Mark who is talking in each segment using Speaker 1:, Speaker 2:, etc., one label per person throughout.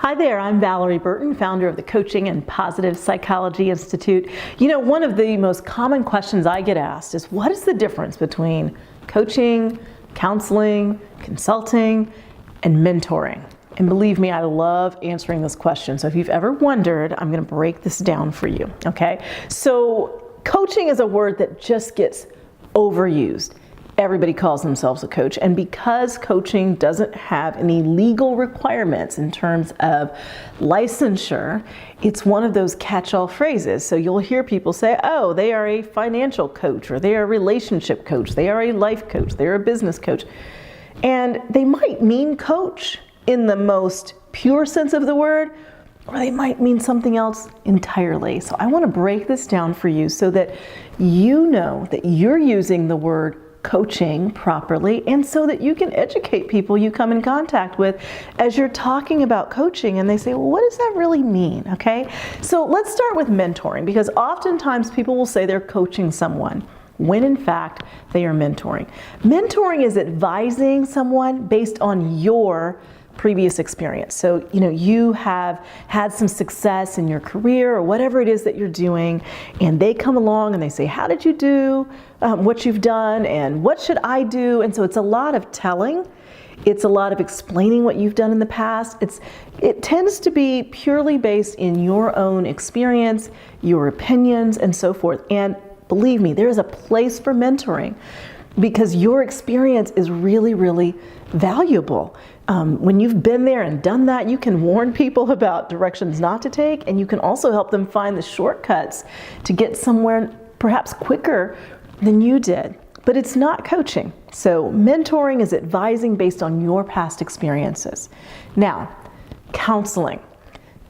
Speaker 1: Hi there, I'm Valerie Burton, founder of the Coaching and Positive Psychology Institute. You know, one of the most common questions I get asked is, what is the difference between coaching, counseling, consulting, and mentoring? And believe me, I love answering this question. So if you've ever wondered, I'm going to break this down for you, okay? So coaching is a word that just gets overused. Everybody calls themselves a coach, and because coaching doesn't have any legal requirements in terms of licensure, it's one of those catch-all phrases. So you'll hear people say, oh, they are a financial coach, or they are a relationship coach, they are a life coach, they're a business coach. And they might mean coach in the most pure sense of the word, or they might mean something else entirely. So I want to break this down for you so that you know that you're using the word coaching properly, and so that you can educate people you come in contact with as you're talking about coaching and they say, well, what does that really mean? Okay, so let's start with mentoring, because oftentimes people will say they're coaching someone when in fact they are mentoring. Mentoring is advising someone based on your previous experience. So, you know, you have had some success in your career or whatever it is that you're doing, and they come along and they say, how did you do what you've done, and what should I do? And so it's a lot of telling. It's a lot of explaining what you've done in the past. It tends to be purely based in your own experience, your opinions, and so forth. And believe me, there is a place for mentoring, because your experience is really, really valuable. When you've been there and done that, you can warn people about directions not to take, and you can also help them find the shortcuts to get somewhere perhaps quicker than you did. But it's not coaching. So mentoring is advising based on your past experiences. Now, counseling.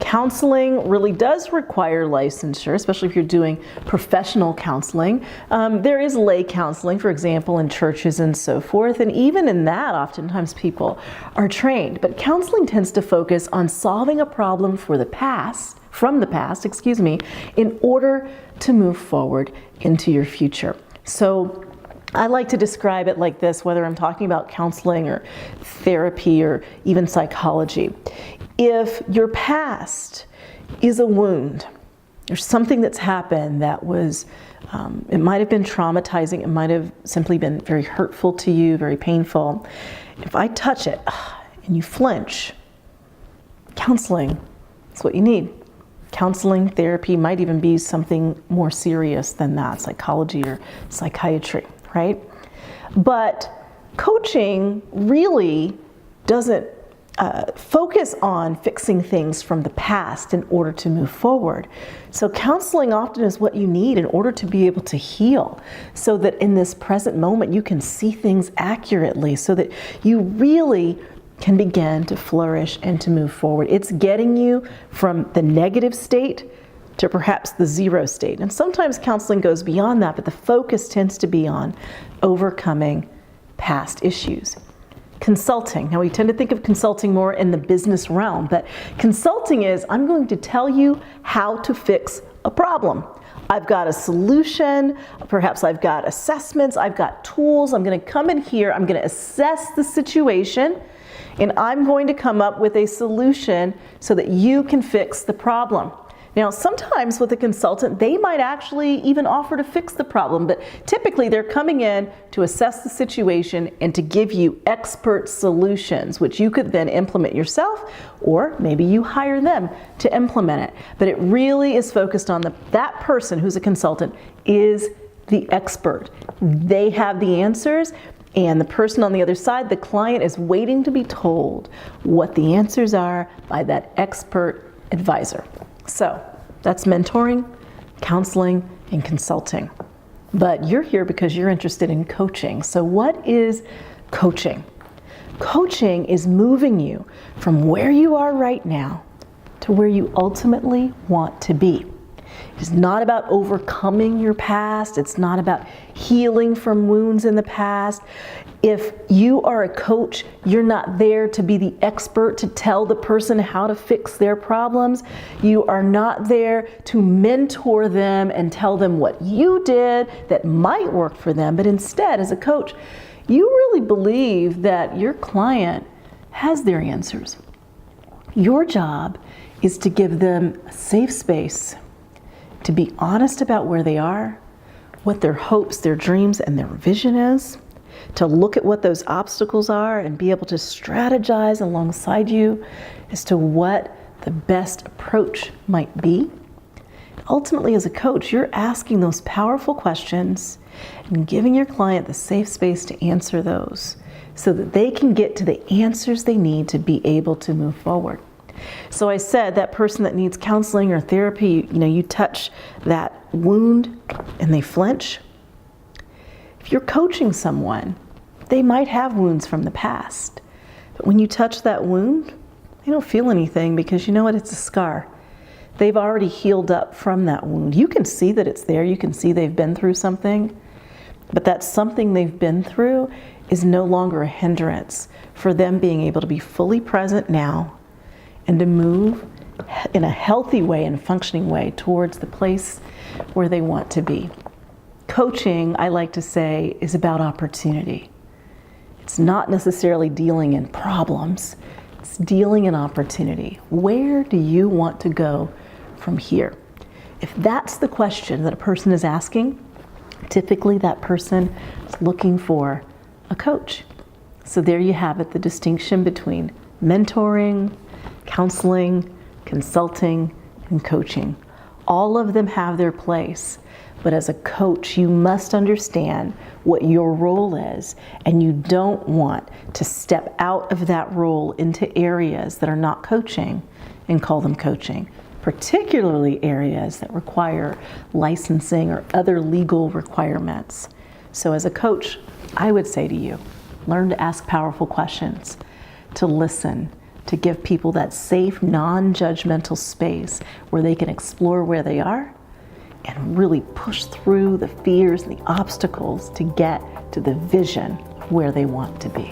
Speaker 1: Counseling really does require licensure, especially if you're doing professional counseling. There is lay counseling, for example, in churches and so forth, and even in that, oftentimes people are trained. But counseling tends to focus on solving a problem from the past, in order to move forward into your future. So I like to describe it like this, whether I'm talking about counseling or therapy or even psychology. If your past is a wound, or something that's happened that was, it might have been traumatizing, it might have simply been very hurtful to you, very painful. If I touch it and you flinch, counseling is what you need. Counseling, therapy might even be something more serious than that, psychology or psychiatry, right? But coaching really doesn't focus on fixing things from the past in order to move forward. So counseling often is what you need in order to be able to heal, so that in this present moment you can see things accurately, so that you really can begin to flourish and to move forward. It's getting you from the negative state to perhaps the zero state. And sometimes counseling goes beyond that, but the focus tends to be on overcoming past issues. Consulting. Now we tend to think of consulting more in the business realm, but consulting is, I'm going to tell you how to fix a problem. I've got a solution, perhaps I've got assessments, I've got tools, I'm going to come in here, I'm going to assess the situation, and I'm going to come up with a solution so that you can fix the problem. Now, sometimes with a consultant, they might actually even offer to fix the problem, but typically they're coming in to assess the situation and to give you expert solutions, which you could then implement yourself, or maybe you hire them to implement it. But it really is focused on that person who's a consultant is the expert. They have the answers, and the person on the other side, the client, is waiting to be told what the answers are by that expert advisor. So that's mentoring, counseling, and consulting. But you're here because you're interested in coaching. So what is coaching? Coaching is moving you from where you are right now to where you ultimately want to be. It's not about overcoming your past. It's not about healing from wounds in the past. If you are a coach, you're not there to be the expert to tell the person how to fix their problems. You are not there to mentor them and tell them what you did that might work for them. But instead, as a coach, you really believe that your client has their answers. Your job is to give them a safe space to be honest about where they are, what their hopes, their dreams, and their vision is, to look at what those obstacles are and be able to strategize alongside you as to what the best approach might be. Ultimately, as a coach, you're asking those powerful questions and giving your client the safe space to answer those so that they can get to the answers they need to be able to move forward. So I said that person that needs counseling or therapy, you touch that wound and they flinch. If you're coaching someone, they might have wounds from the past. But when you touch that wound, they don't feel anything because you know what? It's a scar. They've already healed up from that wound. You can see that it's there. You can see they've been through something. But that something they've been through is no longer a hindrance for them being able to be fully present now and to move in a healthy way and functioning way towards the place where they want to be. Coaching, I like to say, is about opportunity. It's not necessarily dealing in problems. It's dealing in opportunity. Where do you want to go from here? If that's the question that a person is asking, typically that person is looking for a coach. So there you have it, the distinction between mentoring, counseling, consulting, and coaching. All of them have their place, but as a coach, you must understand what your role is, and you don't want to step out of that role into areas that are not coaching and call them coaching, particularly areas that require licensing or other legal requirements. So as a coach, I would say to you, learn to ask powerful questions, to listen, to give people that safe, non-judgmental space where they can explore where they are and really push through the fears and the obstacles to get to the vision of where they want to be.